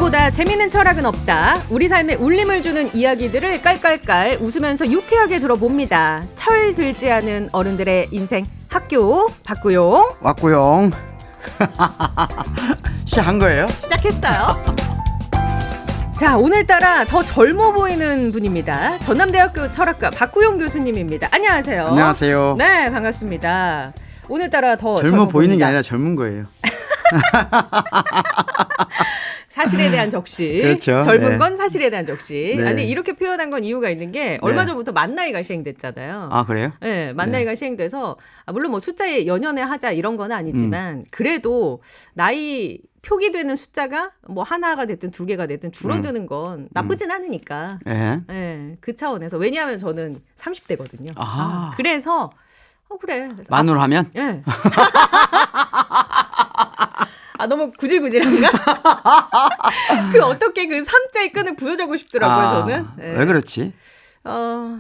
이보다 재미있는 철학은 없다. 우리 삶에 울림을 주는 이야기들을 깔깔깔 웃으면서 유쾌하게 들어봅니다. 철 들지 않은 어른들의 인생 학교 박구용 왔구용. 시작한 거예요? 시작했어요. 자, 오늘따라 더 젊어 보이는 분입니다. 전남대학교 철학과 박구용 교수님입니다. 안녕하세요. 안녕하세요. 네, 반갑습니다. 오늘따라 더 젊어 보이는 보입니다. 게 아니라 젊은 거예요. 사실에 대한 적시. 그렇죠. 젊은 네. 건 사실에 대한 적시. 네. 아니, 이렇게 표현한 건 이유가 있는 게 얼마 네. 전부터 만 나이가 시행됐잖아요. 아, 그래요? 네, 만 나이가 시행돼서 물론 뭐 숫자에 연연해 하자 이런 건 아니지만 그래도 나이 표기되는 숫자가 뭐 하나가 됐든 두 개가 됐든 줄어드는 건 나쁘진 않으니까. 예. 네, 그 차원에서 왜냐하면 저는 30대거든요. 아. 그래서 그래. 만으로 하면? 예. 너무 구질구질한가? 그 어떻게 그 3자의 끈을 부여잡고 싶더라고요, 저는. 예. 왜 그렇지?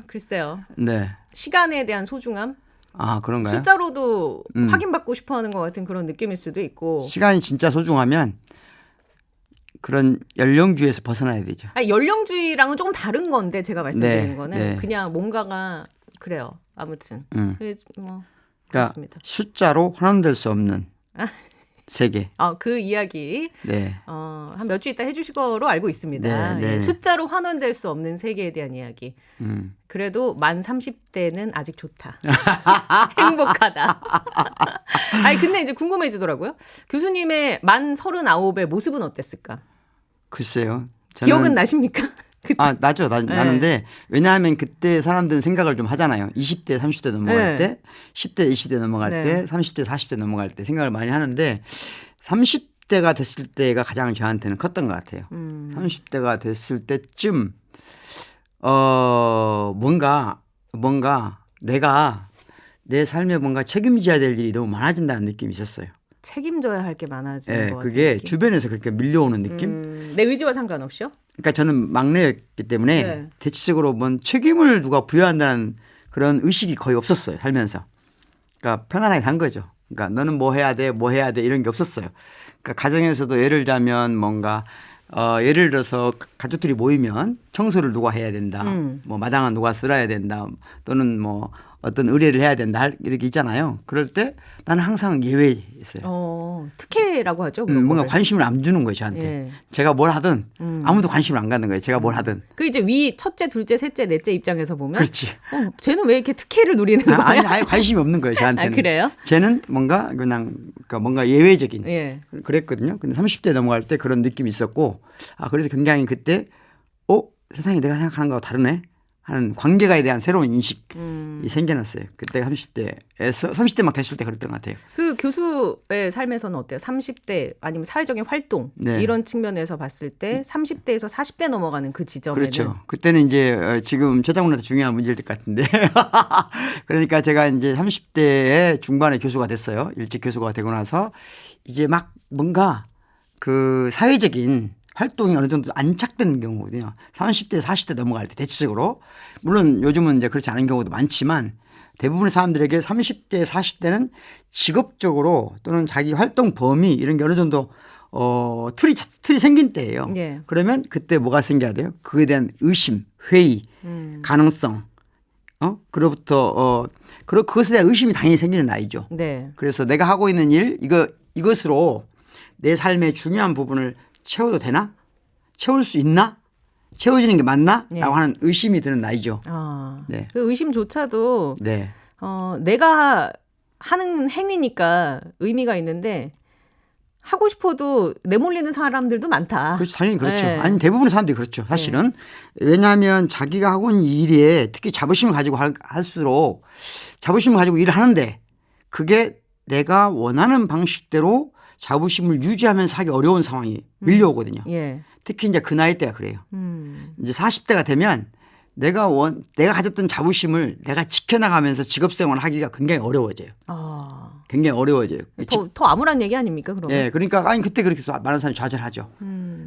글쎄요. 네. 시간에 대한 소중함? 아, 그런가요? 숫자로도 확인받고 싶어 하는 것 같은 그런 느낌일 수도 있고. 시간이 진짜 소중하면 그런 연령주의에서 벗어나야 되죠. 아니, 연령주의랑은 조금 다른 건데 제가 말씀드리는 네, 거는 네. 그냥 뭔가가 그래요. 아무튼. 뭐 그러니까 그렇습니다. 숫자로 환원될 수 없는 세계. 그 이야기 네. 한 몇 주 있다 해주실 거로 알고 있습니다. 네, 네. 예, 숫자로 환원될 수 없는 세계에 대한 이야기. 그래도 만 30대는 아직 좋다. 행복하다. 아니 근데 이제 궁금해지더라고요. 교수님의 만 39의 모습은 어땠을까? 글쎄요. 기억은 나십니까? 나죠. 나는데 왜냐하면 그때 사람들은 생각을 좀 하잖아요. 20대, 30대 넘어갈 네. 때, 10대, 20대 넘어갈 네. 때, 30대, 40대 넘어갈 때 생각을 많이 하는데 30대가 됐을 때가 가장 저한테는 컸던 것 같아요. 30대가 됐을 때쯤 뭔가 내가 내 삶에 뭔가 책임져야 될 일이 너무 많아진다는 느낌이 있었어요. 책임져야 할 게 많아지는 네, 것 같아요. 그게 주변에서 그렇게 밀려오는 느낌? 내 의지와 상관없이요? 그러니까 저는 막내였기 때문에 네. 대체적으로 뭔 책임을 누가 부여한다는 그런 의식이 거의 없었어요. 살면서. 그러니까 편안하게 산 거죠. 그러니까 너는 뭐 해야 돼 이런 게 없었어요. 그러니까 가정에서도 예를 들자면 뭔가 예를 들어서 가족들이 모이면 청소를 누가 해야 된다. 뭐 마당은 누가 쓸어야 된다. 또는 뭐 어떤 의뢰를 해야 된다. 이렇게 있잖아요. 그럴 때 나는 항상 예외였어요. 특혜라고 하죠. 그런 뭔가 거를. 관심을 안 주는 거예요. 저한테. 예. 제가 뭘 하든 아무도 관심을 안 갖는 거예요. 제가 뭘 하든. 그 이제 위 첫째, 둘째, 셋째, 넷째 입장에서 보면 그렇지. 쟤는 왜 이렇게 특혜를 누리는 거야? 아니, 아예 관심이 없는 거예요. 저한테는. 그래요? 쟤는 뭔가 그냥 그러니까 뭔가 예외적인 예. 그랬거든요. 근데 30대 넘어갈 때 그런 느낌이 있었고 그래서 굉장히 그때 세상이 내가 생각하는 거하고 다르네 하는 관계가에 대한 새로운 인식이 생겨났어요. 그때 30대 막 됐을 때 그랬던 것 같아요. 그 교수의 삶에서는 어때요? 30대 아니면 사회적인 활동 네. 이런 측면에서 봤을 때 30대에서 40대 넘어가는 그 지점에는 그렇죠. 그때는 이제 지금 저작문한테 중요한 문제일 것 같은데. 그러니까 제가 이제 30대의 중반에 교수가 됐어요. 일찍 교수가 되고 나서 이제 막 뭔가 그 사회적인 활동이 어느 정도 안착된 경우거든요. 30대, 40대 넘어갈 때 대체적으로. 물론 요즘은 이제 그렇지 않은 경우도 많지만 대부분의 사람들에게 30대, 40대는 직업적으로 또는 자기 활동 범위 이런 게 어느 정도 틀이 생긴 때예요. 예. 그러면 그때 뭐가 생겨야 돼요? 그에 대한 의심, 회의, 가능성. 그로부터 그것에 대한 의심이 당연히 생기는 나이죠. 네. 그래서 내가 하고 있는 일 이것으로 내 삶의 중요한 부분을 채워도 되나? 채울 수 있나? 채워지는 게 맞나? 네. 라고 하는 의심이 드는 나이죠. 네. 그 의심조차도 네. 내가 하는 행위니까 의미가 있는데 하고 싶어도 내몰리는 사람들도 많다. 그렇죠. 당연히 그렇죠. 네. 아니 대부분의 사람들이 그렇죠. 사실은. 왜냐하면 자기가 하고 있는 일에 특히 자부심을 가지고 할수록 자부심을 가지고 일을 하는데 그게 내가 원하는 방식대로 자부심을 유지하면서 하기 어려운 상황이 밀려오거든요. 예. 특히 이제 그 나이 때가 그래요. 이제 40대가 되면 내가 가졌던 자부심을 내가 지켜나가면서 직업생활을 하기가 굉장히 어려워져요. 굉장히 어려워져요. 더 암울한 얘기 아닙니까, 그러면? 예, 그러니까 그때 그렇게 많은 사람이 좌절하죠.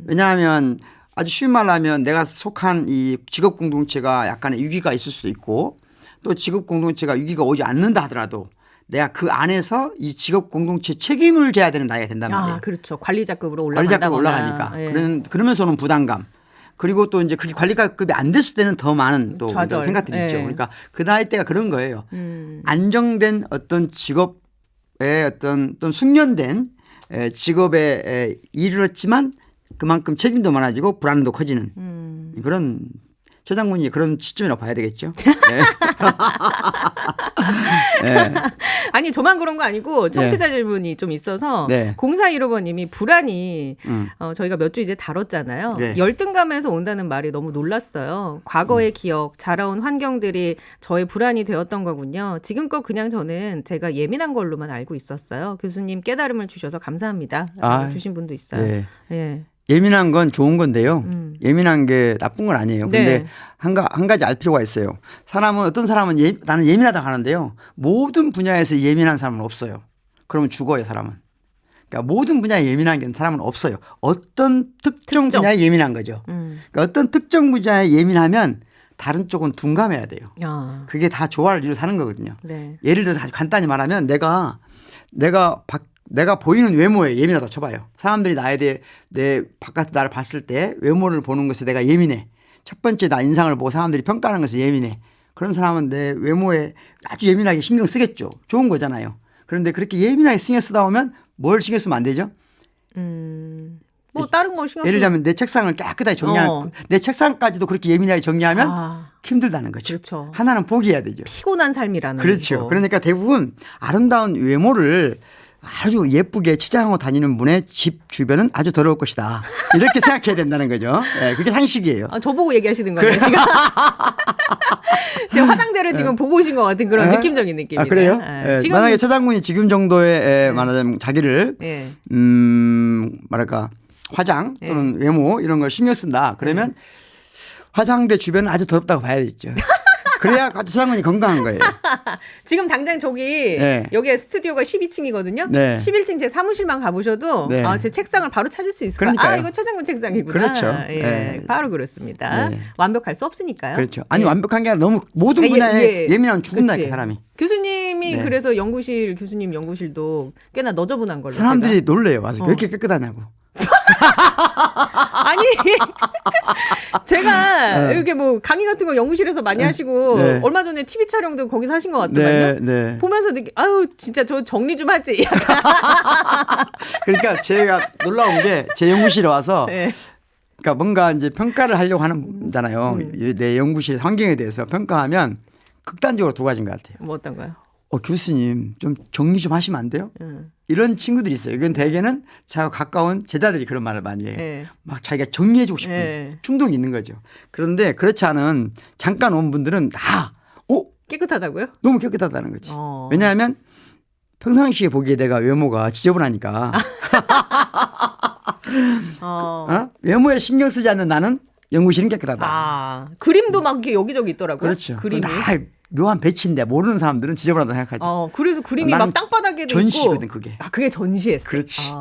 왜냐하면 아주 쉬운 말로 하면 내가 속한 이 직업 공동체가 약간의 위기가 있을 수도 있고 또 직업 공동체가 위기가 오지 않는다 하더라도 내가 그 안에서 이 직업 공동체 책임을 져야 되는 나이가 된단 말이에요. 그렇죠. 관리자급으로 관리자급 올라간다거나. 올라가니까. 예. 그러면서는 부담감. 그리고 또 이제 그게 관리자급이 안 됐을 때는 더 많은 또 좌절. 생각들이 예. 있죠. 그러니까 그 나이 때가 그런 거예요. 안정된 어떤 직업의 어떤 숙련된 직업에 이르렀지만 그만큼 책임도 많아지고 불안도 커지는 그런 최 장군이 그런 시점이라고 봐야 되겠죠. 네. 네. 아니 저만 그런 거 아니고 청취자 질문이 좀 있어서 네. 0415번님이 불안이 저희가 몇 주 이제 다뤘잖아요. 네. 열등감에서 온다는 말이 너무 놀랐어요. 과거의 기억, 자라온 환경들이 저의 불안이 되었던 거군요. 지금껏 그냥 저는 제가 예민한 걸로만 알고 있었어요. 교수님 깨달음을 주셔서 감사합니다. 주신 분도 있어요. 네. 예. 예민한 건 좋은 건데요. 예민한 게 나쁜 건 아니에요. 근데 네. 한 가지 알 필요가 있어요. 어떤 사람은 나는 예민하다고 하는데요. 모든 분야에서 예민한 사람은 없어요. 그러면 죽어요, 사람은. 그러니까 모든 분야에 예민한 사람은 없어요. 어떤 특정 분야에 예민한 거죠. 그러니까 어떤 특정 분야에 예민하면 다른 쪽은 둔감해야 돼요. 그게 다 조화를 이루어 사는 거거든요. 네. 예를 들어서 아주 간단히 말하면 내가 보이는 외모에 예민하다 쳐봐요. 사람들이 나에 대해 내 바깥에 나를 봤을 때 외모를 보는 것에 내가 예민해. 첫 번째 나 인상을 보고 사람들이 평가하는 것에 예민해. 그런 사람은 내 외모에 아주 예민하게 신경 쓰겠죠. 좋은 거잖아요. 그런데 그렇게 예민하게 신경 쓰다 보면 뭘 신경 쓰면 안 되죠? 뭐 다른 거 신경 예를 들면 내 책상을 깨끗하게 정리하는 내 책상까지도 그렇게 예민하게 정리하면 힘들다는 거죠. 그렇죠. 하나는 포기해야 되죠. 피곤한 삶이라는 그렇죠. 거. 그러니까 대부분 아름다운 외모를 아주 예쁘게 치장하고 다니는 분의 집 주변은 아주 더러울 것이다. 이렇게 생각해야 된다는 거죠. 네, 그게 상식이에요. 저보고 얘기하시는 거예요, 지금. 제 화장대를 지금 보고 오신 것 같은 그런 느낌적인 느낌이네요. 그래요? 지금 만약에 최 장군이 지금 정도의 말하자면 자기를 뭐랄까 화장 또는 외모 이런 걸 신경 쓴다. 그러면 화장대 주변은 아주 더럽다고 봐야겠죠. 그래야 최 장군이 건강한 거예요. 지금 당장 저기 여기에 스튜디오가 12층이거든요. 11층 제 사무실만 가보셔도 제 책상을 바로 찾을 수 있을 거예요. 이거 최 장군 책상이구나. 그렇죠. 바로 그렇습니다. 완벽할 수 없으니까요. 그렇죠. 아니 완벽한 게 아니라 너무 모든 분야에 예민하면 죽는다니까 사람이. 교수님이 그래서 교수님 연구실도 꽤나 너저분한 걸로. 사람들이 놀래요. 와서 왜 이렇게 깨끗하냐고. 아니 제가 이렇게 뭐 강의 같은 거 연구실에서 많이 하시고 얼마 전에 TV 촬영도 거기서 하신 것 같더만요. 보면서 아유 진짜 저 정리 좀 하지. 그러니까 제가 놀라운 게 제 연구실에 와서 그러니까 뭔가 이제 평가를 하려고 하는잖아요. 내 연구실 환경에 대해서 평가하면 극단적으로 두 가지인 것 같아요. 뭐 어떤 거요? 교수님 좀 정리 좀 하시면 안 돼요? 이런 친구들이 있어요. 이건 대개는 저하고 가까운 제자들이 그런 말을 많이 해요. 막 자기가 정리해주고 싶은 충동이 있는 거죠. 그런데 그렇지 않은 잠깐 온 분들은 다 깨끗하다고요? 너무 깨끗하다는 거죠. 왜냐하면 평상시에 보기에 내가 외모가 지저분하니까 외모에 신경 쓰지 않는 나는 연구실은 깨끗하다. 그림도 막 이렇게 여기저기 있더라고요. 그렇죠. 그림이. 묘한 배치인데 모르는 사람들은 지저분하다 생각하죠. 그래서 그림이 막 땅바닥에도 전시거든, 있고. 그게. 그게 전시했어요. 그렇지.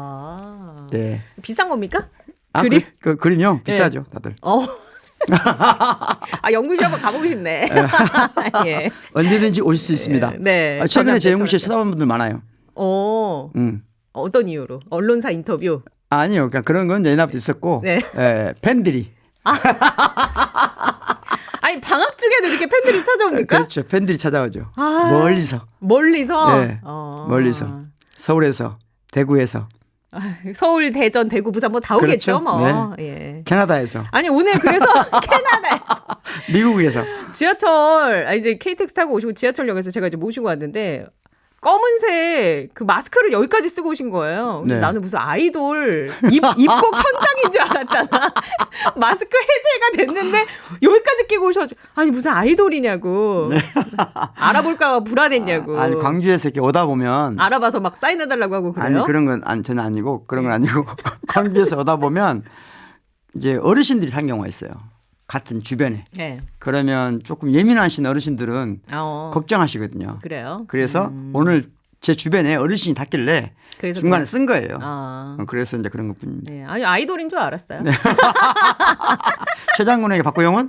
네. 비싼 겁니까? 그림? 그림요? 비싸죠, 다들. 연구실 한번 가보고 싶네. 예. 언제든지 오실 수 있습니다. 최근에 제 연구실 찾아온 분들 많아요. 어떤 이유로? 언론사 인터뷰? 아니요. 그러니까 그런 건 옛날부터 있었고 팬들이. 아니 방학 중에도 이렇게 팬들이 찾아옵니까? 그렇죠. 팬들이 찾아오죠. 멀리서. 멀리서? 멀리서. 서울에서, 대구에서. 서울, 대전, 대구, 부산 뭐 다 오겠죠. 그렇죠? 캐나다에서. 아니 오늘 그래서 캐나다에서. 미국에서. 지하철 이제 KTX 타고 오시고 지하철역에서 제가 이제 모시고 왔는데 검은색 그 마스크를 여기까지 쓰고 오신 거예요. 그래서 나는 무슨 아이돌 입곡 현장인 줄 알았잖아. 마스크 해제가 됐는데 여기까지 끼고 오셔가지고 아니 무슨 아이돌이냐고. 알아볼까 불안했냐고. 아니 광주에서 이렇게 오다 보면 알아봐서 막 사인해달라고 하고 그래요? 아니 그런 건 전혀 아니고 그런 건 아니고 광주에서 오다 보면 이제 어르신들이 산 경우가 있어요. 같은 주변에. 그러면 조금 예민하신 어르신들은 걱정하시거든요. 그래요? 그래서 오늘 제 주변에 어르신이 닿길래 중간에 쓴 거예요. 그래서 이제 그런 것뿐입니다. 아니 아이돌인 줄 알았어요. 최 장군에게 박구영은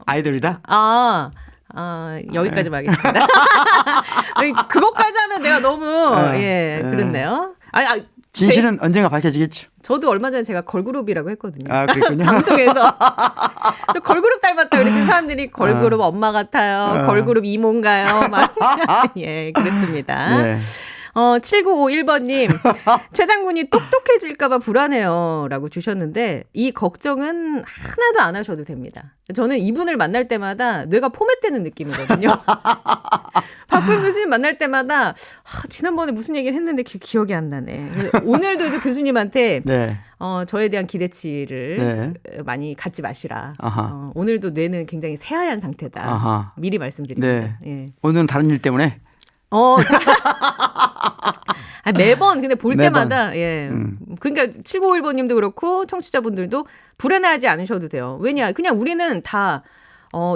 아이돌이다? 여기까지만 하겠습니다. 아니, 그것까지 하면 내가 너무 그렇네요. 진실은 언젠가 밝혀지겠죠. 저도 얼마 전에 제가 걸그룹이라고 했거든요. 그랬군요. 방송에서. 저 걸그룹 닮았다 그랬더니 사람들이 걸그룹 엄마 같아요. 걸그룹 이모인가요? 막. 예, 그랬습니다. 네. 7951번님, 최 장군이 똑똑해질까봐 불안해요. 라고 주셨는데, 이 걱정은 하나도 안 하셔도 됩니다. 저는 이분을 만날 때마다 뇌가 포맷되는 느낌이거든요. 박구영 교수님 만날 때마다, 지난번에 무슨 얘기를 했는데 기억이 안 나네. 오늘도 이제 교수님한테, 네. 저에 대한 기대치를 많이 갖지 마시라. 오늘도 뇌는 굉장히 새하얀 상태다. 미리 말씀드립니다. 네. 예. 오늘은 다른 일 때문에? 매번 근데 볼 매번. 때마다 그러니까 7951번님도 그렇고 청취자분들도 불안해하지 않으셔도 돼요. 왜냐 그냥 우리는 다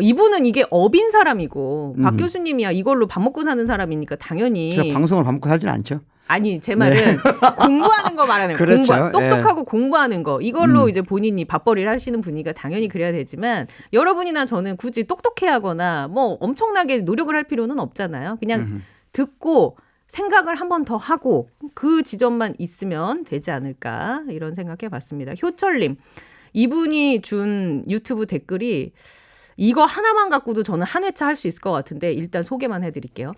이분은 이게 업인 사람이고 박 교수님이야 이걸로 밥 먹고 사는 사람이니까 당연히 제가 방송을 밥 먹고 살진 않죠. 아니 제 말은 공부하는 거 말하는 거예요. 그렇죠. 똑똑하고 공부하는 거 이걸로 이제 본인이 밥벌이를 하시는 분이니까 당연히 그래야 되지만 여러분이나 저는 굳이 똑똑해 하거나 뭐 엄청나게 노력을 할 필요는 없잖아요. 그냥 듣고 생각을 한 번 더 하고 그 지점만 있으면 되지 않을까 이런 생각해 봤습니다. 효철님, 이분이 준 유튜브 댓글이 이거 하나만 갖고도 저는 한 회차 할 수 있을 것 같은데 일단 소개만 해드릴게요.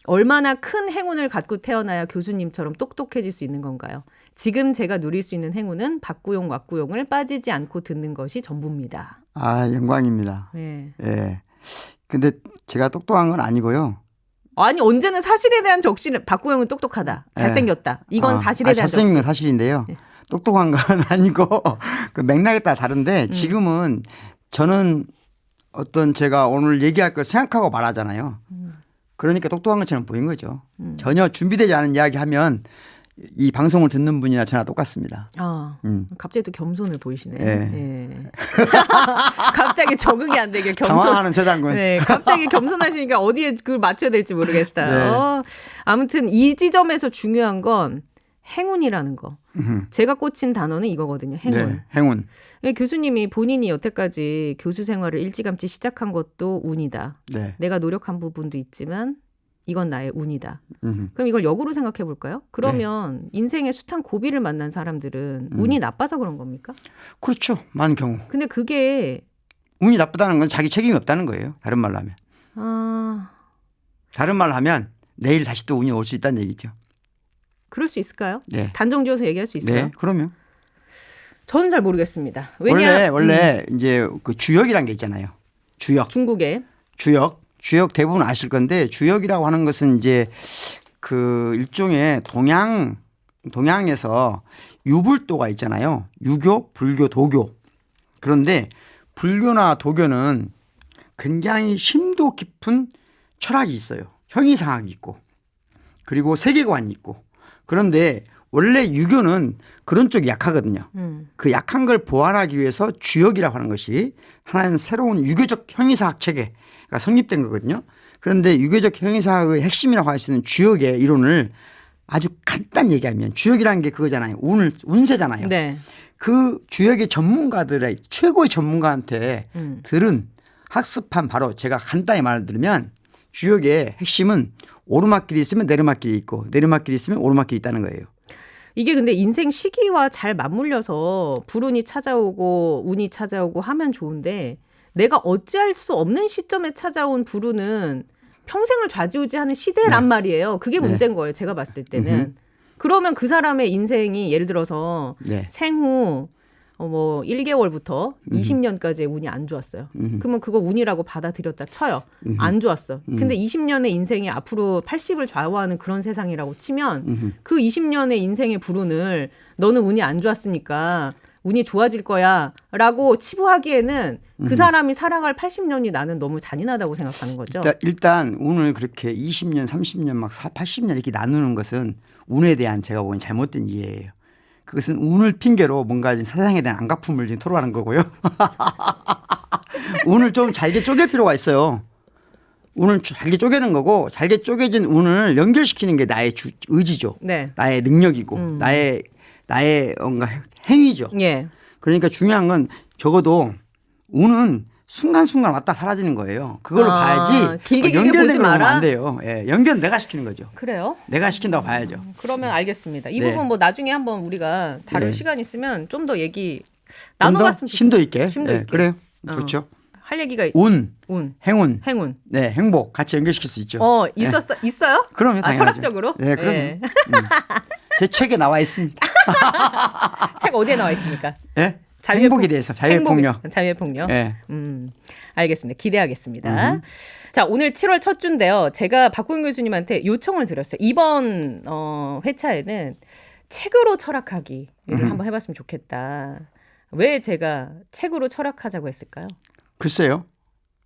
얼마나 큰 행운을 갖고 태어나야 교수님처럼 똑똑해질 수 있는 건가요? 지금 제가 누릴 수 있는 행운은 박구용, 왁구용을 빠지지 않고 듣는 것이 전부입니다. 영광입니다. 네. 예. 근데 제가 똑똑한 건 아니고요. 아니 언제는 사실에 대한 적시는 박구영은 똑똑하다. 잘생겼다. 이건 사실에 대한 적시. 잘생긴 건 사실인데요. 똑똑한 건 아니고 그 맥락에 따라 다른데 지금은 저는 어떤 제가 오늘 얘기할 걸 생각하고 말하잖아요. 그러니까 똑똑한 것처럼 보인 거죠. 전혀 준비되지 않은 이야기하면 이 방송을 듣는 분이나 저나 똑같습니다. 갑자기 또 겸손을 보이시네. 예. 갑자기 적응이 안 되게 당황하는 저 장군. 네, 갑자기 겸손하시니까 어디에 그걸 맞춰야 될지 모르겠어요. 아무튼 이 지점에서 중요한 건 행운이라는 거. 제가 꽂힌 단어는 이거거든요. 행운. 네, 행운. 교수님이 본인이 여태까지 교수 생활을 일찌감치 시작한 것도 운이다. 네. 내가 노력한 부분도 있지만 이건 나의 운이다. 그럼 이걸 역으로 생각해 볼까요? 그러면 인생의 숱한 고비를 만난 사람들은 운이 나빠서 그런 겁니까? 그렇죠. 많은 경우. 근데 그게 운이 나쁘다는 건 자기 책임이 없다는 거예요. 다른 말로 하면. 다른 말로 하면 내일 다시 또 운이 올 수 있다는 얘기죠. 그럴 수 있을까요? 네. 단정지어서 얘기할 수 있어요? 네, 그럼요. 저는 잘 모르겠습니다. 원래 이제 그 주역이란 게 있잖아요. 주역. 중국에. 주역 대부분 아실 건데 주역이라고 하는 것은 이제 그 일종의 동양에서 유불도가 있잖아요. 유교, 불교, 도교. 그런데 불교나 도교는 굉장히 심도 깊은 철학이 있어요. 형이상학이 있고 그리고 세계관이 있고 그런데 원래 유교는 그런 쪽이 약하거든요. 그 약한 걸 보완하기 위해서 주역이라고 하는 것이 하나는 새로운 유교적 형이상학 체계가 성립된 거거든요. 그런데 유교적 형이상학의 핵심이라고 할 수 있는 주역의 이론을 아주 간단히 얘기하면 주역이라는 게 그거잖아요. 운세잖아요. 네. 그 주역의 전문가들의 최고의 전문가한테 들은 학습한 바로 제가 간단히 말을 들으면 주역의 핵심은 오르막길이 있으면 내리막길이 있고 내리막길이 있으면 오르막길이 있다는 거예요. 이게 근데 인생 시기와 잘 맞물려서 불운이 찾아오고 운이 찾아오고 하면 좋은데 내가 어찌할 수 없는 시점에 찾아온 불운은 평생을 좌지우지하는 시대란 말이에요. 그게 문제인 거예요. 제가 봤을 때는. 그러면 그 사람의 인생이 예를 들어서 생후 뭐 1개월부터 20년까지의 운이 안 좋았어요. 그러면 그거 운이라고 받아들였다 쳐요. 안 좋았어. 근데 20년의 인생이 앞으로 80을 좌우하는 그런 세상이라고 치면 그 20년의 인생의 불운을 너는 운이 안 좋았으니까 운이 좋아질 거야 라고 치부하기에는 그 사람이 살아갈 80년이 나는 너무 잔인하다고 생각하는 거죠. 일단 운을 그렇게 20년, 30년 막 80년 이렇게 나누는 것은 운에 대한 제가 보기엔 잘못된 이해예요. 그것은 운을 핑계로 뭔가 세상에 대한 안갚음을 지금 토로하는 거고요. 운을 좀 잘게 쪼갤 필요가 있어요. 운을 잘게 쪼개는 거고 잘게 쪼개진 운을 연결시키는 게 나의 의지죠. 네. 나의 능력이고 나의 뭔가 행위죠. 예. 그러니까 중요한 건 적어도 운은 순간순간 왔다 사라지는 거예요. 그걸로 봐야지 길게 보지 연결된 걸 보면 마라? 안 돼요. 예, 연결 내가 시키는 거죠. 그래요? 내가 시킨다고 봐야죠. 그러면 알겠습니다. 이 네. 부분 뭐 나중에 한번 우리가 다룰 네. 시간 있으면 좀 더 얘기 좀 더 나눠봤으면 좋겠어요. 심도 있게. 심도 예, 있게. 그래요. 어. 좋죠. 할 얘기가 운, 행운. 네, 행복 같이 연결시킬 수 있죠. 있어요? 그럼요, 당연하죠. 철학적으로? 네, 그럼요. 예. 제 책에 나와 있습니다. 책 어디에 나와 있습니까? 예? 행복에 대해서 자유의 폭력. 자유의 폭력. 예. 알겠습니다. 기대하겠습니다. 자, 오늘 7월 첫 주인데요. 제가 박구영 교수님한테 요청을 드렸어요. 이번 회차에는 책으로 철학하기를 한번 해봤으면 좋겠다. 왜 제가 책으로 철학하자고 했을까요? 글쎄요.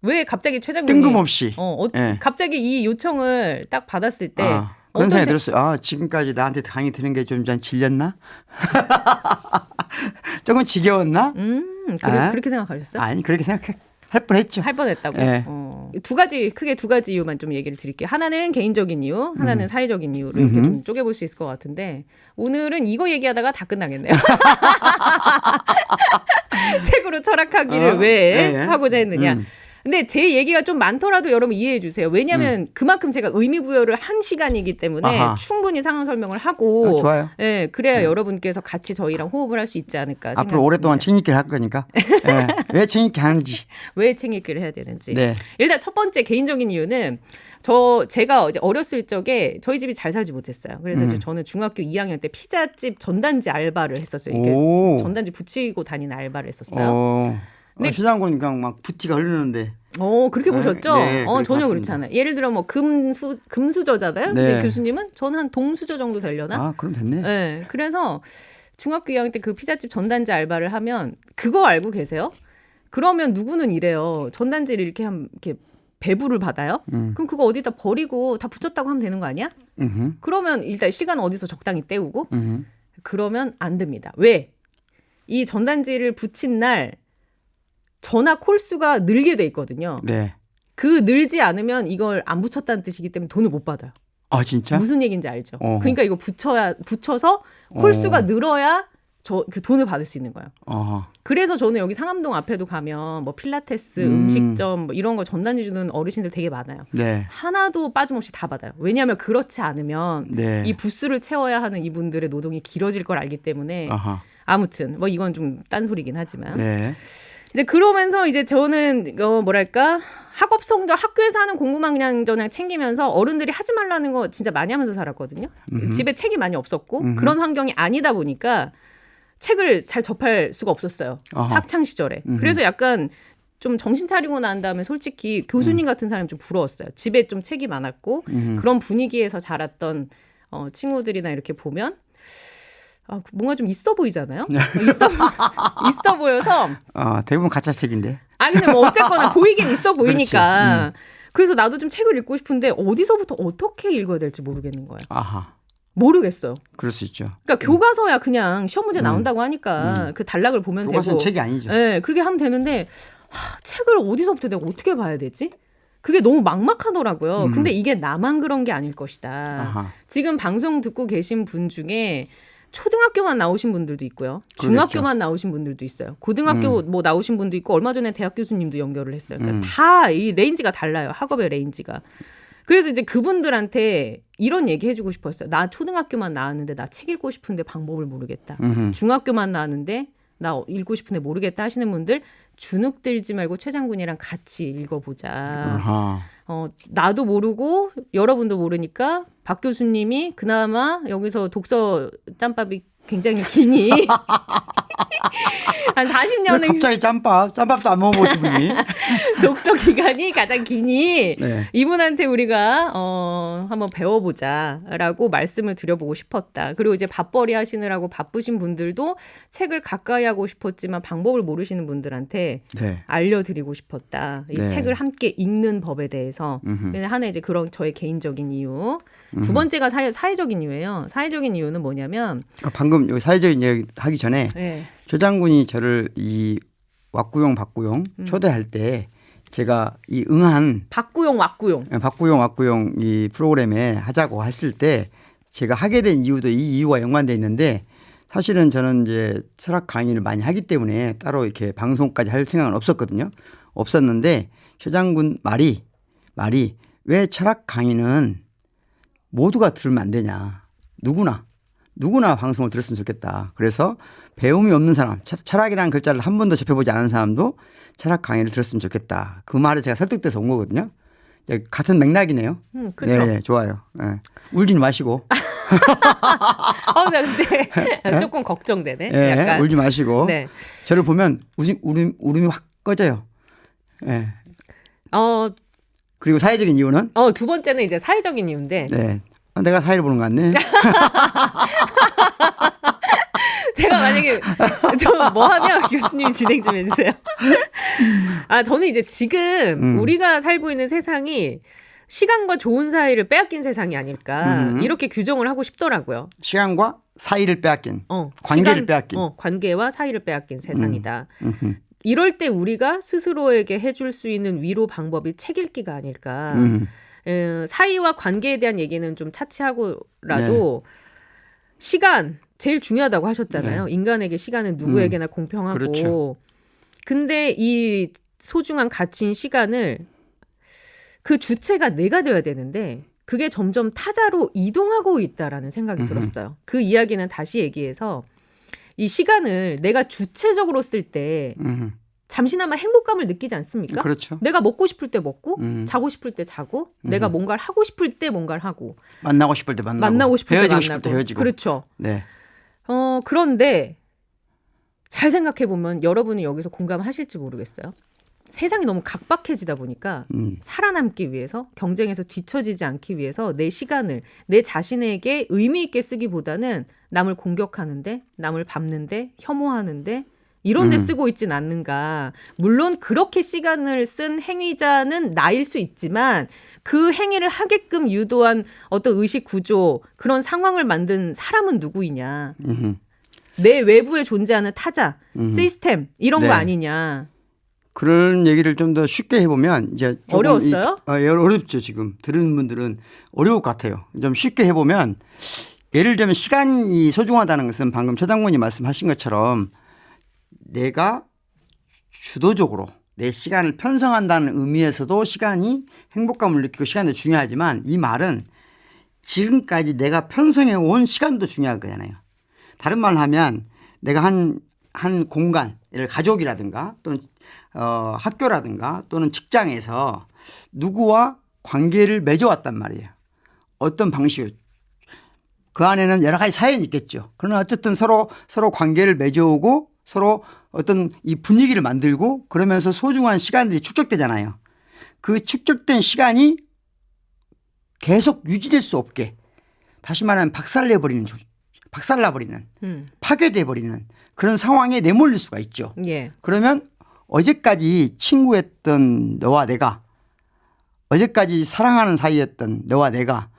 왜 갑자기 최 장군이 뜬금없이. 예. 갑자기 이 요청을 딱 받았을 때 그런 생각이 들었어요. 지금까지 나한테 강의 드는 게 좀 질렸나? 조금 지겨웠나? 그렇게 생각하셨어요? 아니 그렇게 생각할 뻔했죠. 할 뻔했다고. 네. 크게 두 가지 이유만 좀 얘기를 드릴게요. 하나는 개인적인 이유, 하나는 사회적인 이유를 이렇게 좀 쪼개볼 수 있을 것 같은데 오늘은 이거 얘기하다가 다 끝나겠네요. 책으로 철학하기를 왜 하고자 했느냐. 근데 제 얘기가 좀 많더라도 여러분 이해해 주세요. 왜냐하면 그만큼 제가 의미 부여를 한 시간이기 때문에 충분히 상황 설명을 하고 좋아요. 예, 그래야 여러분께서 같이 저희랑 호흡을 할 수 있지 않을까 생각합니다. 앞으로 오랫동안 책 읽기를 할 거니까. 왜 책 읽기 하는지. 왜 책 읽기를 해야 되는지. 네. 일단 첫 번째 개인적인 이유는 제가 이제 어렸을 적에 저희 집이 잘 살지 못했어요. 그래서 이제 저는 중학교 2학년 때 피자집 전단지 알바를 했었어요. 이게 전단지 붙이고 다니는 알바를 했었어요. 근데 시장군 그냥 막 부티가 흐르는데. 그렇게 보셨죠? 네, 전혀 그렇지 않아요. 예를 들어 뭐 금수저잖아요. 네. 이제 교수님은 저는 한 동수저 정도 되려나? 그럼 됐네. 네. 그래서 중학교 2학년 때 그 피자집 전단지 알바를 하면 그거 알고 계세요? 그러면 누구는 이래요. 전단지를 이렇게 배부를 받아요? 그럼 그거 어디다 버리고 다 붙였다고 하면 되는 거 아니야? 그러면 일단 시간 어디서 적당히 때우고 그러면 안 됩니다. 왜? 이 전단지를 붙인 날 전화 콜수가 늘게 돼 있거든요. 네. 그 늘지 않으면 이걸 안 붙였다는 뜻이기 때문에 돈을 못 받아요. 진짜? 무슨 얘기인지 알죠? 그러니까 이거 붙여서 콜수가 늘어야 그 돈을 받을 수 있는 거예요. 그래서 저는 여기 상암동 앞에도 가면 뭐 필라테스, 음식점 뭐 이런 거 전단지 주는 어르신들 되게 많아요. 네. 하나도 빠짐없이 다 받아요. 왜냐하면 그렇지 않으면 네. 이 부스를 채워야 하는 이분들의 노동이 길어질 걸 알기 때문에 아무튼 뭐 이건 좀 딴소리긴 하지만 네. 이제 그러면서 이제 저는 학업 성적 학교에서 하는 공부만 그냥 챙기면서 어른들이 하지 말라는 거 진짜 많이 하면서 살았거든요. 집에 책이 많이 없었고 그런 환경이 아니다 보니까 책을 잘 접할 수가 없었어요. 학창 시절에. 그래서 약간 좀 정신 차리고 난 다음에 솔직히 교수님 같은 사람이 좀 부러웠어요. 집에 좀 책이 많았고 그런 분위기에서 자랐던 친구들이나 이렇게 보면 뭔가 좀 있어 보이잖아요. 있어 보여서. 대부분 가짜 책인데. 근데 뭐 어쨌거나 보이긴 있어 보이니까. 그래서 나도 좀 책을 읽고 싶은데 어디서부터 어떻게 읽어야 될지 모르겠는 거예요. 모르겠어요. 그럴 수 있죠. 그러니까 교과서야 그냥 시험 문제 나온다고 하니까 그 단락을 보면 교과서는 되고. 책이 아니죠. 네, 그렇게 하면 되는데 책을 어디서부터 내가 어떻게 봐야 되지? 그게 너무 막막하더라고요. 근데 이게 나만 그런 게 아닐 것이다. 지금 방송 듣고 계신 분 중에 초등학교만 나오신 분들도 있고요. 중학교만 나오신 분들도 있어요. 고등학교 뭐 나오신 분도 있고 얼마 전에 대학 교수님도 연결을 했어요. 그러니까 다 이 레인지가 달라요. 학업의 레인지가. 그래서 이제 그분들한테 이런 얘기 해주고 싶었어요. 나 초등학교만 나왔는데 나 책 읽고 싶은데 방법을 모르겠다. 중학교만 나왔는데 나 읽고 싶은데 모르겠다 하시는 분들 주눅 들지 말고 최 장군이랑 같이 읽어보자. 나도 모르고 여러분도 모르니까 박 교수님이 그나마 여기서 독서 짬밥이 굉장히 기니 한 40년을 갑자기 짬밥도 안 먹어보신 분이 독서 기간이 가장 기니 네. 이분한테 우리가 한번 배워보자라고 말씀을 드려보고 싶었다. 그리고 이제 밥벌이 하시느라고 바쁘신 분들도 책을 가까이 하고 싶었지만 방법을 모르시는 분들한테 알려드리고 싶었다. 이 책을 함께 읽는 법에 대해서 하나 이제 그런 저의 개인적인 이유. 두 번째가 사회적인 이유예요. 사회적인 이유는 뭐냐면 방금 여기 사회적인 이야기 하기 전에 최 장군이 저를 이 왁구용 박구용 초대할 때 제가 이 응한 박구용 왁구용 이 프로그램에 하자고 했을 때 제가 하게 된 이유도 이 이유와 연관돼 있는데 사실은 저는 이제 철학 강의를 많이 하기 때문에 따로 이렇게 방송까지 할 생각은 없었거든요. 없었는데 최 장군 말이 왜 철학 강의는 모두가 들으면 안 되냐. 누구나 방송을 들었으면 좋겠다. 그래서 배움이 없는 사람, 철학이라는 글자를 한 번도 접해보지 않은 사람도 철학 강의를 들었으면 좋겠다. 그 말에 제가 설득돼서 온 거거든요. 같은 맥락이네요. 그렇죠. 네, 좋아요. 네. 울지는 마시고. 나 근데 조금 걱정되네. 네, 약간. 울지 마시고. 네. 저를 보면 울음이 확 꺼져요. 네. 그리고 사회적인 이유는? 두 번째는 이제 사회적인 이유인데. 네. 내가 사회를 보는 것 같네. 제가 만약에 좀 뭐 하면 교수님이 진행 좀 해주세요. 저는 이제 지금 우리가 살고 있는 세상이 시간과 좋은 사이를 빼앗긴 세상이 아닐까 이렇게 규정을 하고 싶더라고요. 시간과 사이를 빼앗긴 관계를 빼앗긴 관계와 사이를 빼앗긴 세상이다. 이럴 때 우리가 스스로에게 해줄 수 있는 위로 방법이 책 읽기가 아닐까. 사이와 관계에 대한 얘기는 좀 차치하고라도 네. 시간 제일 중요하다고 하셨잖아요. 네. 인간에게 시간은 누구에게나 공평하고. 그렇죠. 근데 이 소중한 가치인 시간을 그 주체가 내가 되어야 되는데 그게 점점 타자로 이동하고 있다라는 생각이 들었어요. 그 이야기는 다시 얘기해서 이 시간을 내가 주체적으로 쓸 때 잠시나마 행복감을 느끼지 않습니까? 그렇죠. 내가 먹고 싶을 때 먹고 자고 싶을 때 자고 내가 뭔가를 하고 싶을 때 뭔가를 하고 만나고 싶을 때 만나고 싶을 때 헤어지고 만나고 싶을 때 헤어지고 그렇죠. 네. 그런데 잘 생각해 보면 여러분이 여기서 공감하실지 모르겠어요. 세상이 너무 각박해지다 보니까 살아남기 위해서 경쟁에서 뒤처지지 않기 위해서 내 시간을 내 자신에게 의미 있게 쓰기보다는 남을 공격하는데 남을 밟는데 혐오하는데 이런 데 쓰고 있진 않는가. 물론 그렇게 시간을 쓴 행위자는 나일 수 있지만 그 행위를 하게끔 유도한 어떤 의식 구조 그런 상황을 만든 사람은 누구이냐. 내 외부에 존재하는 타자, 시스템 이런 네. 거 아니냐. 그런 얘기를 좀 더 쉽게 해보면 이제 조금 어려웠어요? 어렵죠. 지금 들은 분들은 어려울 것 같아요. 좀 쉽게 해보면 예를 들면 시간이 소중하다는 것은 방금 최 장군이 말씀하신 것처럼 내가 주도적으로 내 시간을 편성한다는 의미에서도 시간이 행복감을 느끼고 시간도 중요하지만 이 말은 지금까지 내가 편성해 온 시간도 중요한 거잖아요. 다른 말로 하면 내가 한 공간, 예를 가족이라든가 또는 학교라든가 또는 직장에서 누구와 관계를 맺어왔단 말이에요. 어떤 방식으로. 그 안에는 여러 가지 사연이 있겠죠. 그러나 어쨌든 서로 관계를 맺어오고 서로 어떤 이 분위기를 만들고 그러면서 소중한 시간들이 축적되잖아요. 그 축적된 시간이 계속 유지될 수 없게 다시 말하면 박살나버리는 파괴돼버리는 그런 상황에 내몰릴 수가 있죠. 예. 그러면 어제까지 친구였던 너와 내가 어제까지 사랑하는 사이였던 너와 내가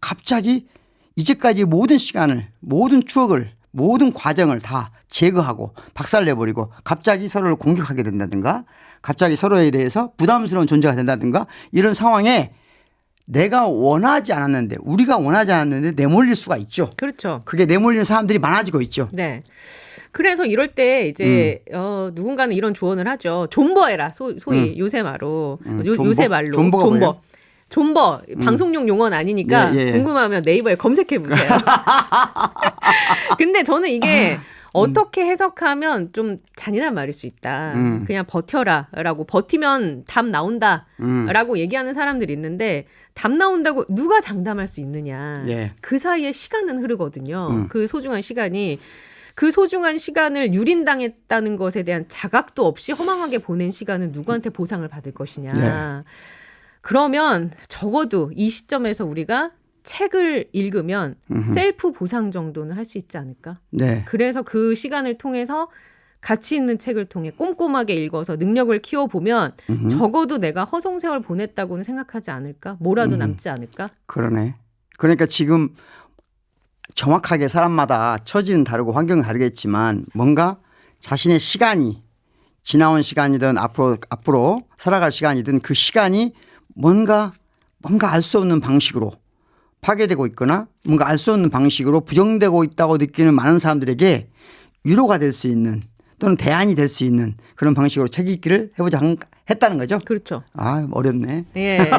갑자기 이제까지 모든 시간을 모든 추억을 모든 과정을 다 제거하고 박살내버리고 갑자기 서로를 공격하게 된다든가 갑자기 서로에 대해서 부담스러운 존재가 된다든가 이런 상황에 내가 원하지 않았는데 우리가 원하지 않았는데 내몰릴 수가 있죠. 그렇죠. 그게 내몰리는 사람들이 많아지고 있죠. 네. 그래서 이럴 때 이제 누군가는 이런 조언을 하죠. 존버해라. 소위 요새 말로 요새 말로 존버가 뭐예요? 존버 방송용 용어는 아니니까 예. 궁금하면 네이버에 검색해 보세요. 근데 저는 이게 어떻게 해석하면 좀 잔인한 말일 수 있다. 그냥 버텨라라고 버티면 답 나온다라고 얘기하는 사람들이 있는데 답 나온다고 누가 장담할 수 있느냐. 예. 그 사이에 시간은 흐르거든요. 그 소중한 시간이. 그 소중한 시간을 유린당했다는 것에 대한 자각도 없이 허망하게 보낸 시간은 누구한테 보상을 받을 것이냐. 네. 그러면 적어도 이 시점에서 우리가 책을 읽으면 셀프 보상 정도는 할 수 있지 않을까? 네. 그래서 그 시간을 통해서 가치 있는 책을 통해 꼼꼼하게 읽어서 능력을 키워보면 적어도 내가 허송세월 보냈다고는 생각하지 않을까? 뭐라도 남지 않을까? 그러네. 그러니까 지금 정확하게 사람마다 처지는 다르고 환경은 다르겠지만 뭔가 자신의 시간이 지나온 시간이든 앞으로 살아갈 시간이든 그 시간이 뭔가 알 수 없는 방식으로 파괴되고 있거나 뭔가 알 수 없는 방식으로 부정되고 있다고 느끼는 많은 사람들에게 위로가 될 수 있는 또는 대안이 될 수 있는 그런 방식으로 책 읽기를 해보자 했다는 거죠. 그렇죠. 아, 어렵네. 예.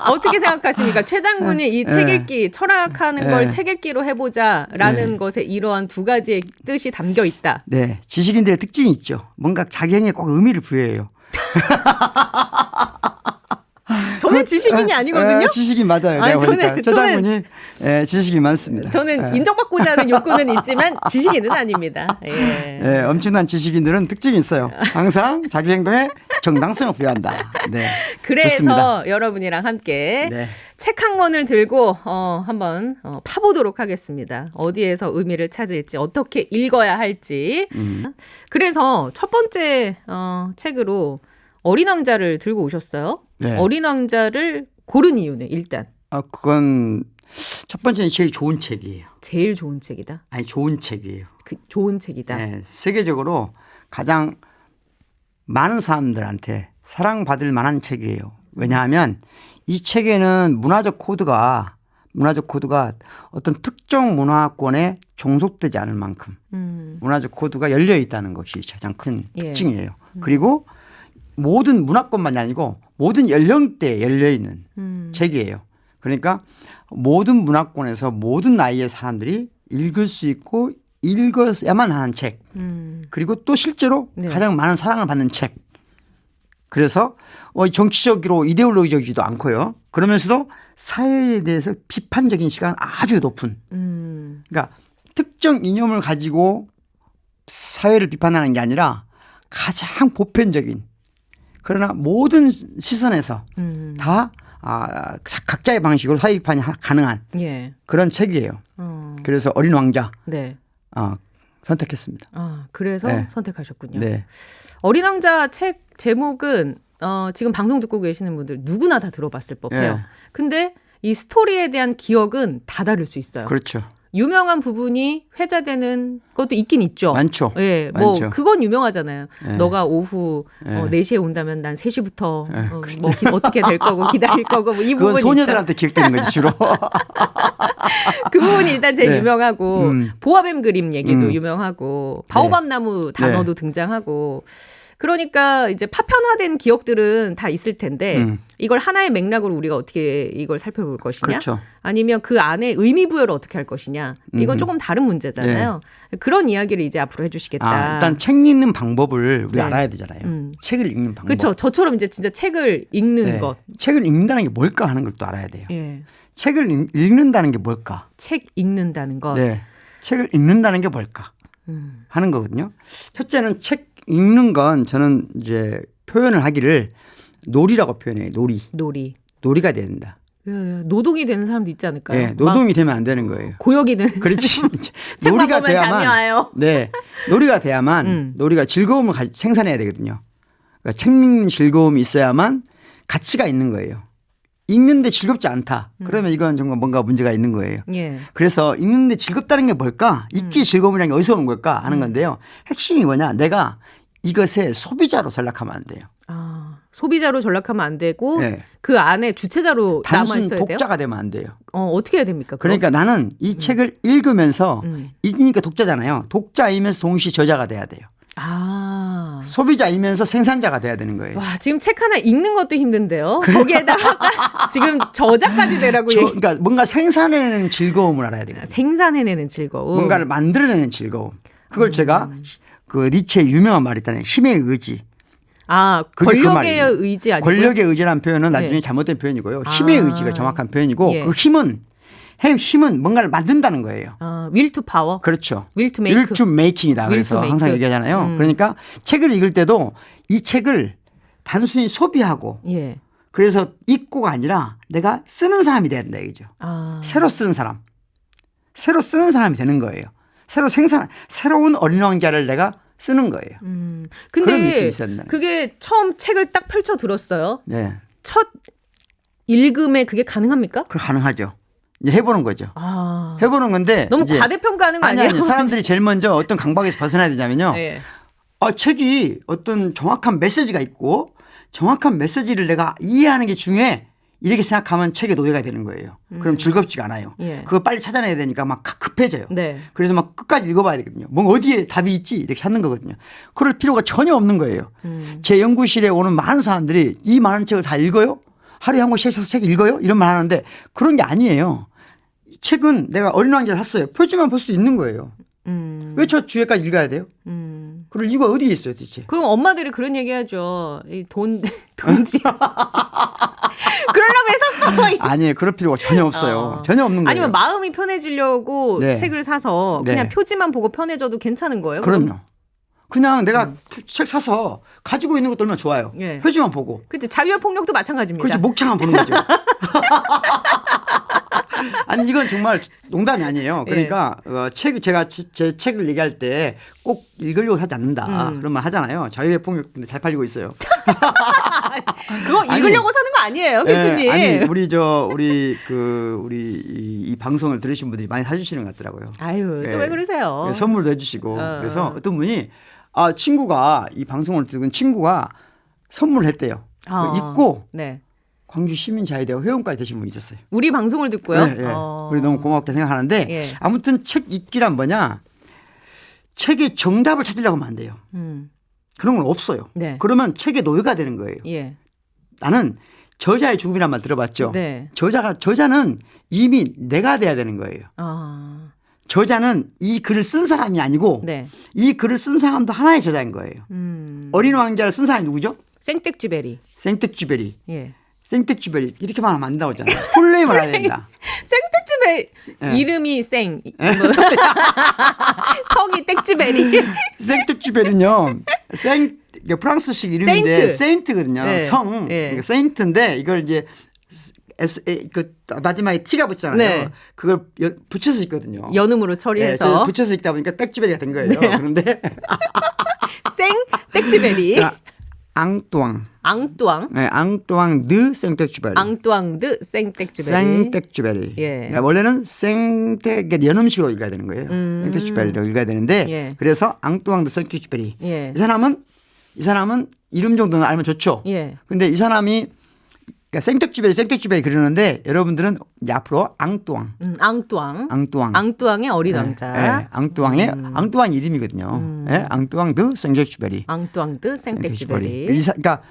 어떻게 생각하십니까? 최 장군이 이 책 읽기, 철학하는 걸 책 읽기로 해보자라는 것에 이러한 두 가지의 뜻이 담겨 있다. 네. 지식인들의 특징이 있죠. 뭔가 자기 행위에 꼭 의미를 부여해요. 저는 지식인이 아니거든요. 지식인 맞아요. 아니, 내가 보니까. 최 장군이 지식인 많습니다. 저는 인정받고자 하는 욕구는 있지만 지식인은 아닙니다. 예. 엄청난 지식인들은 특징이 있어요. 항상 자기 행동에 정당성을 부여한다. 네. 그래서 좋습니다. 여러분이랑 함께 네. 책 한 권을 들고 한번 파보도록 하겠습니다. 어디에서 의미를 찾을지 어떻게 읽어야 할지. 그래서 첫 번째 책으로 어린 왕자를 들고 오셨어요. 네. 어린 왕자를 고른 이유는 일단 그건 첫 번째는 제일 좋은 책이에요. 제일 좋은 책이다. 아니 좋은 책이에요. 좋은 책이다. 네, 세계적으로 가장 많은 사람들한테 사랑받을 만한 책이에요. 왜냐하면 이 책에는 문화적 코드가 어떤 특정 문화권에 종속되지 않을 만큼 문화적 코드가 열려 있다는 것이 가장 큰 특징이에요. 그리고 모든 문화권만이 아니고 모든 연령대에 열려 있는 책이에요. 그러니까 모든 문화권에서 모든 나이의 사람들이 읽을 수 있고 읽어야만 하는 책. 그리고 또 실제로 가장 많은 사랑을 받는 책. 그래서 정치적으로 이데올로기적이지도 않고요. 그러면서도 사회에 대해서 비판적인 시간 아주 높은. 그러니까 특정 이념을 가지고 사회를 비판하는 게 아니라 가장 보편적인 그러나 모든 시선에서 다 각자의 방식으로 사회 비판이 가능한 그런 책이에요. 그래서 어린 왕자 선택했습니다. 그래서 네. 선택하셨군요. 네. 어린 왕자 책 제목은 지금 방송 듣고 계시는 분들 누구나 다 들어봤을 법해요. 네. 근데 이 스토리에 대한 기억은 다 다를 수 있어요. 그렇죠. 유명한 부분이 회자되는 것도 있긴 있죠. 많죠. 예, 많죠. 그건 유명하잖아요. 네. 너가 오후 네. 4시에 온다면 난 3시부터 어떻게 될 거고 기다릴 거고 이 그건 부분이 소녀들한테 기억되는 거지 주로. 그 부분이 일단 제일 네. 유명하고 보아뱀 그림 얘기도 유명하고 바오밥 나무 단어도 네. 등장하고 그러니까 이제 파편화된 기억들은 다 있을 텐데 이걸 하나의 맥락으로 우리가 어떻게 이걸 살펴볼 것이냐 그렇죠. 아니면 그 안에 의미 부여를 어떻게 할 것이냐 이건 조금 다른 문제잖아요. 네. 그런 이야기를 이제 앞으로 해주시겠다. 일단 책 읽는 방법을 우리가 알아야 되잖아요. 책을 읽는 방법. 그렇죠. 저처럼 이제 진짜 책을 읽는 것. 책을 읽는다는 게 뭘까 하는 걸 또 알아야 돼요. 예. 책을 읽는다는 게 뭘까? 책 읽는다는 것. 네. 책을 읽는다는 게 뭘까? 하는 거거든요. 첫째는 책 읽는 건 저는 이제 표현을 하기를 놀이라고 표현해요. 놀이가 된다. 노동이 되는 사람도 있지 않을까요? 네, 노동이 되면 안 되는 거예요. 고역이 되는. 그렇지. 책만 보면 잠이 와요. 네, 놀이가 돼야만 놀이가 즐거움을 생산해야 되거든요. 그러니까 책 읽는 즐거움이 있어야만 가치가 있는 거예요. 읽는데 즐겁지 않다. 그러면 이건 정말 뭔가 문제가 있는 거예요. 예. 그래서 읽는데 즐겁다는 게 뭘까? 읽기 즐거움이라는 게 어디서 오는 걸까? 하는 건데요. 핵심이 뭐냐? 내가 이것의 소비자로 전락하면 안 돼요. 소비자로 전락하면 안 되고 네. 그 안에 주체자로 단순 남아있어야 돼요? 독자가 되면 안 돼요. 어떻게 해야 됩니까? 그럼? 그러니까 나는 이 책을 읽으면서 읽으니까 독자잖아요. 독자이면서 동시에 저자가 돼야 돼요. 소비자이면서 생산자가 돼야 되는 거예요. 와, 지금 책 하나 읽는 것도 힘든데요. 거기에다가 지금 저자까지 되라고 그러니까 뭔가 생산해내는 즐거움을 알아야 되거든요. 생산해내는 즐거움. 뭔가를 만들어내는 즐거움. 그걸 제가 그 니체의 유명한 말 있잖아요. 힘의 의지. 권력의 의지 아니고요? 권력의 의지라는 표현은 나중에 잘못된 표현이고요. 힘의 의지가 정확한 표현이고 그 힘은 뭔가를 만든다는 거예요. will to power. 그렇죠. will to make. will to making이다. 그래서 항상 얘기하잖아요. 그러니까 책을 읽을 때도 이 책을 단순히 소비하고 그래서 읽고가 아니라 내가 쓰는 사람이 돼야 된다 이거죠. 새로 쓰는 사람. 새로 쓰는 사람이 되는 거예요. 새로운 어린 왕자를 내가 쓰는 거예요. 근데 그게 처음 책을 딱 펼쳐 들었어요. 네. 첫 읽음에 그게 가능합니까? 그 가능하죠. 이제 해보는 거죠. 해보는 건데 너무 과대평가하는 거 아니에요? 아니, 사람들이 제일 먼저 어떤 강박에서 벗어나야 되냐면요. 책이 어떤 정확한 메시지가 있고 정확한 메시지를 내가 이해하는 게 중요해. 이렇게 생각하면 책의 노예가 되는 거예요. 그럼 즐겁지가 않아요. 예. 그거 빨리 찾아내야 되니까 막 급해져요. 네. 그래서 막 끝까지 읽어봐야 되거든요. 뭔가 어디에 답이 있지 이렇게 찾는 거거든요. 그럴 필요가 전혀 없는 거예요. 제 연구실에 오는 많은 사람들이 이 많은 책을 다 읽어요? 하루에 한 권씩 사서 책 읽어요? 이런 말 하는데 그런 게 아니에요. 책은 내가 어린 왕자 샀어요. 표지만 볼 수도 있는 거예요. 왜 저 주에까지 읽어야 돼요? 그럴 이유가 어디에 있어요, 도대체? 그럼 엄마들이 그런 얘기하죠. 이 돈지. 그러려고 왜 샀어? 아니에요. 그럴 필요가 전혀 없어요. 전혀 없는 거예요. 아니면 마음이 편해지려고 네. 책을 사서 그냥 네. 표지만 보고 편해져도 괜찮은 거예요? 그럼요. 그냥 내가 책 사서 가지고 있는 것도 얼마나 좋아요. 예. 표지만 보고. 그렇죠. 자유와 폭력도 마찬가지입니다. 그렇지. 목차만 보는 거죠. 아니 이건 정말 농담이 아니에요. 그러니까 제가 제 책을 얘기할 때 꼭 읽으려고 하지 않는다. 그런 말 하잖아요. 자유의 폭력 근데 잘 팔리고 있어요. 그거 읽으려고 사는 거 아니에요, 교수님. 아니 우리 이 방송을 들으신 분들이 많이 사주시는 것 같더라고요. 아유, 또 왜 그러세요? 선물도 해주시고 그래서 어떤 분이 친구가 이 방송을 듣은 친구가 선물을 했대요. 읽고 네. 광주 시민자유대학 회원까지 되신 분이 있었어요. 우리 방송을 듣고요. 네, 네. 우리 너무 고맙게 생각하는데 예. 아무튼 책 읽기란 뭐냐? 책의 정답을 찾으려고 하면 안 돼요. 그런 건 없어요. 네. 그러면 책의 노예가 되는 거예요. 예. 나는 저자의 죽음이란 말 들어봤죠. 네. 저자는 이미 내가 돼야 되는 거예요. 저자는 이 글을 쓴 사람이 아니고 네. 이 글을 쓴 사람도 하나의 저자인 거예요. 어린 왕자를 쓴 사람이 누구죠? 생텍쥐베리. 생텍쥐베리. 예. 생텍쥐베리 이렇게 말하면 안 나오잖아요. 풀네임을 해야 된다. 생텍쥐베리. 네. 이름이 생. 성이 텍쥐베리. 생텍쥐베리는요. 프랑스식 이름인데 세인트거든요. 네. 성. 네. 그러니까 세인트인데 이걸 이제 마지막에 T가 붙잖아요. 네. 그걸 붙여서 읽거든요. 연음으로 처리해서. 네, 붙여서 읽다 보니까 땡쥐베리가 된 거예요. 네. 그런데 생 텍쥐베리. 앙뚜앙. 앙뚜앙. 네, 앙뚜앙 드 생텍쥐베리. 앙뚜앙 드 생텍쥐베리. 생텍쥐베리. 예. 그러니까 원래는 생텍 연음식으로 읽어야 되는 거예요. 생텍쥐베리로 읽어야 되는데 예. 그래서 앙뚜앙 드 생텍쥐베리. 예. 이 사람은 이름 정도는 알면 좋죠. 예. 근데 이 사람이 그러니까 생텍쥐베리 그러는데 여러분들은 이제 앞으로 앙뚜앙. 앙뚜앙. 앙뚜앙. 앙뚜앙의 어린 왕자. 네, 앙뚜앙의 앙뚜앙 이름이거든요. 네, 앙뚜앙 드 생텍쥐베리. 앙뚜앙 드 생텍쥐베리. 그러니까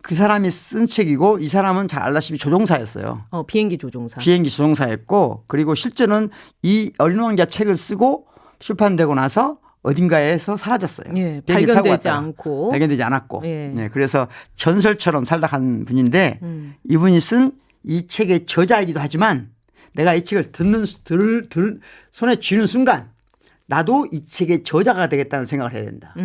그 사람이 쓴 책이고 이 사람은 잘 알다시피 조종사였어요. 비행기 조종사. 비행기 조종사였고 그리고 실제는 이 어린 왕자 책을 쓰고 출판되고 나서 어딘가에서 사라졌어요. 예, 비행기 타고 발견되지 갔다가. 않고. 발견되지 않았고. 예. 네, 그래서 전설처럼 살다 간 분인데 이분이 쓴 이 책의 저자이기도 하지만 내가 이 책을 손에 쥐는 순간 나도 이 책의 저자가 되겠다는 생각을 해야 된다.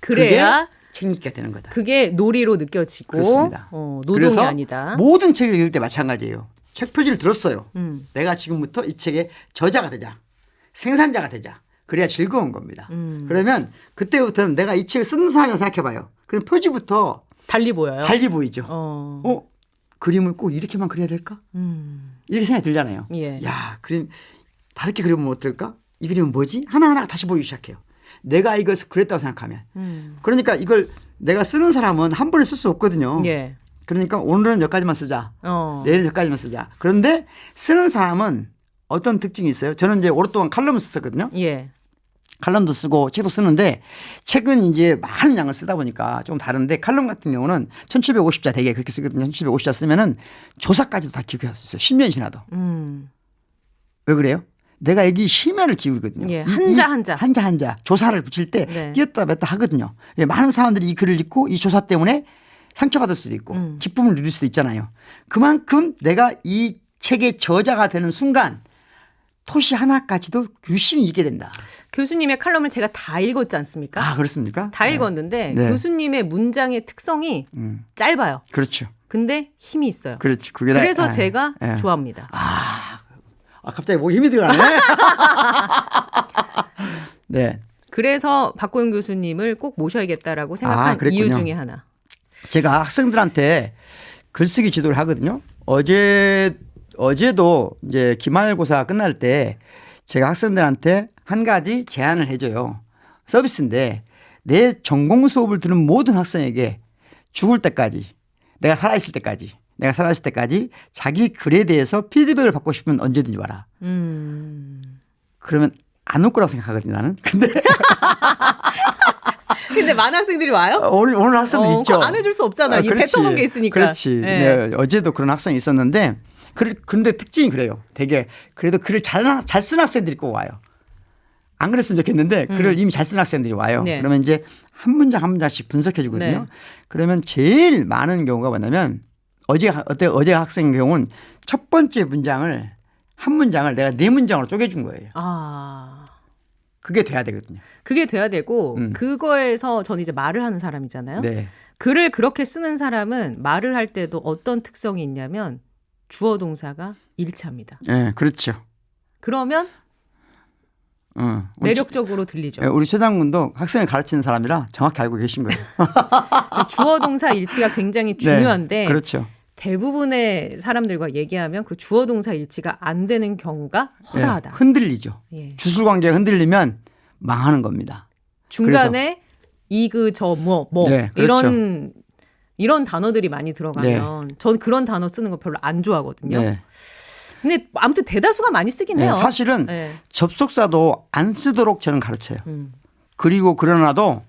그래야 책 읽기가 되는 거다. 그게 놀이로 느껴지고 그렇습니다. 노동이 그래서 아니다. 모든 책을 읽을 때 마찬가지예요. 책 표지를 들었어요. 내가 지금부터 이 책의 저자가 되자. 생산자가 되자. 그래야 즐거운 겁니다. 그러면 그때부터는 내가 이 책을 쓰는 사람이라고 생각해봐요. 그럼 표지부터 달리 보여요. 달리 보이죠. 그림을 꼭 이렇게만 그려야 될까? 이렇게 생각이 들잖아요. 예. 야, 그림 다르게 그리면 어떨까? 이 그림은 뭐지? 하나하나가 다시 보이기 시작해요. 내가 이것을 그렸다고 생각하면. 그러니까 이걸 내가 쓰는 사람은 한 번에 쓸 수 없거든요. 예. 그러니까 오늘은 여기까지만 쓰자. 내일은 여기까지만 쓰자. 그런데 쓰는 사람은 어떤 특징이 있어요? 저는 이제 오랫동안 칼럼을 썼거든요. 예. 칼럼도 쓰고 책도 쓰는데 책은 이제 많은 양을 쓰다 보니까 좀 다른데 칼럼 같은 경우는 1750자 되게 그렇게 쓰거든요. 1750자 쓰면은 조사까지도 다 기억할 수 있어요. 10년 지나도. 왜 그래요? 내가 여기 심혈을 기울이거든요. 예, 한자. 조사를 붙일 때 네. 띄었다 뺐다 하거든요. 예, 많은 사람들이 이 글을 읽고 이 조사 때문에 상처받을 수도 있고 기쁨을 누릴 수도 있잖아요. 그만큼 내가 이 책의 저자가 되는 순간 토시 하나까지도 유심히 읽게 된다. 교수님의 칼럼을 제가 다 읽었지 않습니까? 아, 그렇습니까? 다 읽었는데 네. 교수님의 문장의 특성이 짧아요. 그렇죠. 근데 힘이 있어요. 그렇죠. 그래서 제가 좋아합니다. 갑자기 뭐 힘이 들어가네. 네. 그래서 박고영 교수님을 꼭 모셔야겠다라고 생각한 그랬군요. 이유 중에 하나. 제가 학생들한테 글쓰기 지도를 하거든요. 어제도 이제 기말고사 끝날 때 제가 학생들한테 한 가지 제안을 해줘요. 서비스인데 내 전공 수업을 들은 모든 학생에게 죽을 때까지 내가 살아있을 때까지 내가 살아있을 때까지 자기 글에 대해서 피드백을 받고 싶으면 언제든지 와라. 그러면 안 올 거라고 생각하거든 나는. 근데 많은 학생들이 와요? 오늘 학생들 있죠. 안 해줄 수 없잖아. 이 뱉어놓은 게 있으니까. 그렇지. 네. 네, 어제도 그런 학생이 있었는데 근데 특징이 그래요. 되게 그래도 글을 잘 쓴 학생들이 꼭 와요. 안 그랬으면 좋겠는데 글을 이미 잘 쓴 학생들이 와요. 네. 그러면 이제 한 문장 한 문장씩 분석해 주거든요. 네. 그러면 제일 많은 경우가 뭐냐면 어제 학생 경우는 첫 번째 문장을 한 문장을 내가 4문장으로 쪼개준 거예요. 아. 그게 돼야 되거든요. 그게 돼야 되고 그거에서 전 이제 말을 하는 사람이잖아요. 네. 글을 그렇게 쓰는 사람은 말을 할 때도 어떤 특성이 있냐면 주어 동사가 일치합니다. 네, 그렇죠. 그러면 매력적으로 들리죠. 우리 최장군도 학생을 가르치는 사람이라 정확히 알고 계신 거예요. 주어 동사 일치가 굉장히 중요한데 네, 그렇죠. 대부분의 사람들과 얘기하면 그 주어 동사 일치가 안 되는 경우가 허다하다. 네, 흔들리죠. 예. 주술 관계가 흔들리면 망하는 겁니다. 중간에 이그 저 뭐 네, 그렇죠. 이런 단어들이 많이 들어가면 전 그런 단어 쓰는 거 별로 안 좋아하거든요. 네. 근데 아무튼 대다수가 많이 쓰긴 해요. 사실은 네. 접속사도 안 쓰도록 저는 가르쳐요. 그리고 그러나도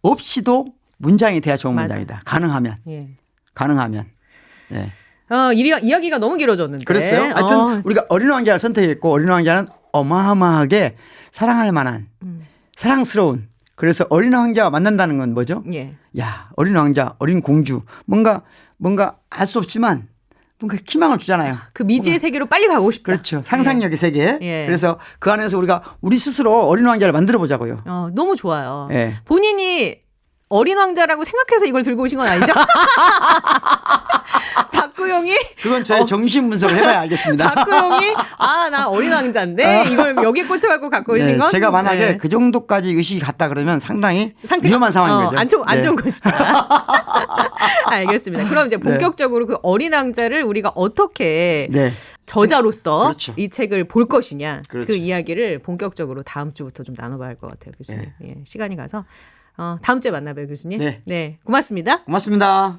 없이도 문장이 돼야 좋은 맞아. 문장이다. 가능하면. 예. 가능하면. 네. 이야기가 너무 길어졌는데. 그랬어요. 하여튼 우리가 어린 왕자를 선택했고 어린 왕자는 어마어마하게 사랑할 만한 사랑스러운 그래서 어린 왕자와 만난다는 건 뭐죠? 예. 야, 어린 왕자, 어린 공주 뭔가 알 수 없지만 뭔가 희망을 주잖아요. 그 미지의 세계로 빨리 가고 싶다. 그렇죠. 상상력의 세계. 예. 그래서 그 안에서 우리 스스로 어린 왕자를 만들어 보자고요. 너무 좋아요. 예. 본인이 어린 왕자라고 생각해서 이걸 들고 오신 건 아니죠? 박구용이 그건 저의 정신 분석을 해봐야 알겠습니다. 박구용이 나 어린 왕자인데 이걸 여기에 꽂혀갖고 갖고 오신 건 제가 만약에 그 정도까지 의식이 갔다 그러면 상당히 위험한 상황인 거죠. 안 좋은 것이다. 알겠습니다. 그럼 이제 본격적으로 그 어린 왕자를 우리가 어떻게 저자로서 그렇죠. 이 책을 볼 것이냐 그렇죠. 그 이야기를 본격적으로 다음 주부터 좀 나눠봐야 할 것 같아요, 교수님. 예, 시간이 가서 다음 주에 만나봐요, 교수님. 네. 네, 고맙습니다. 고맙습니다.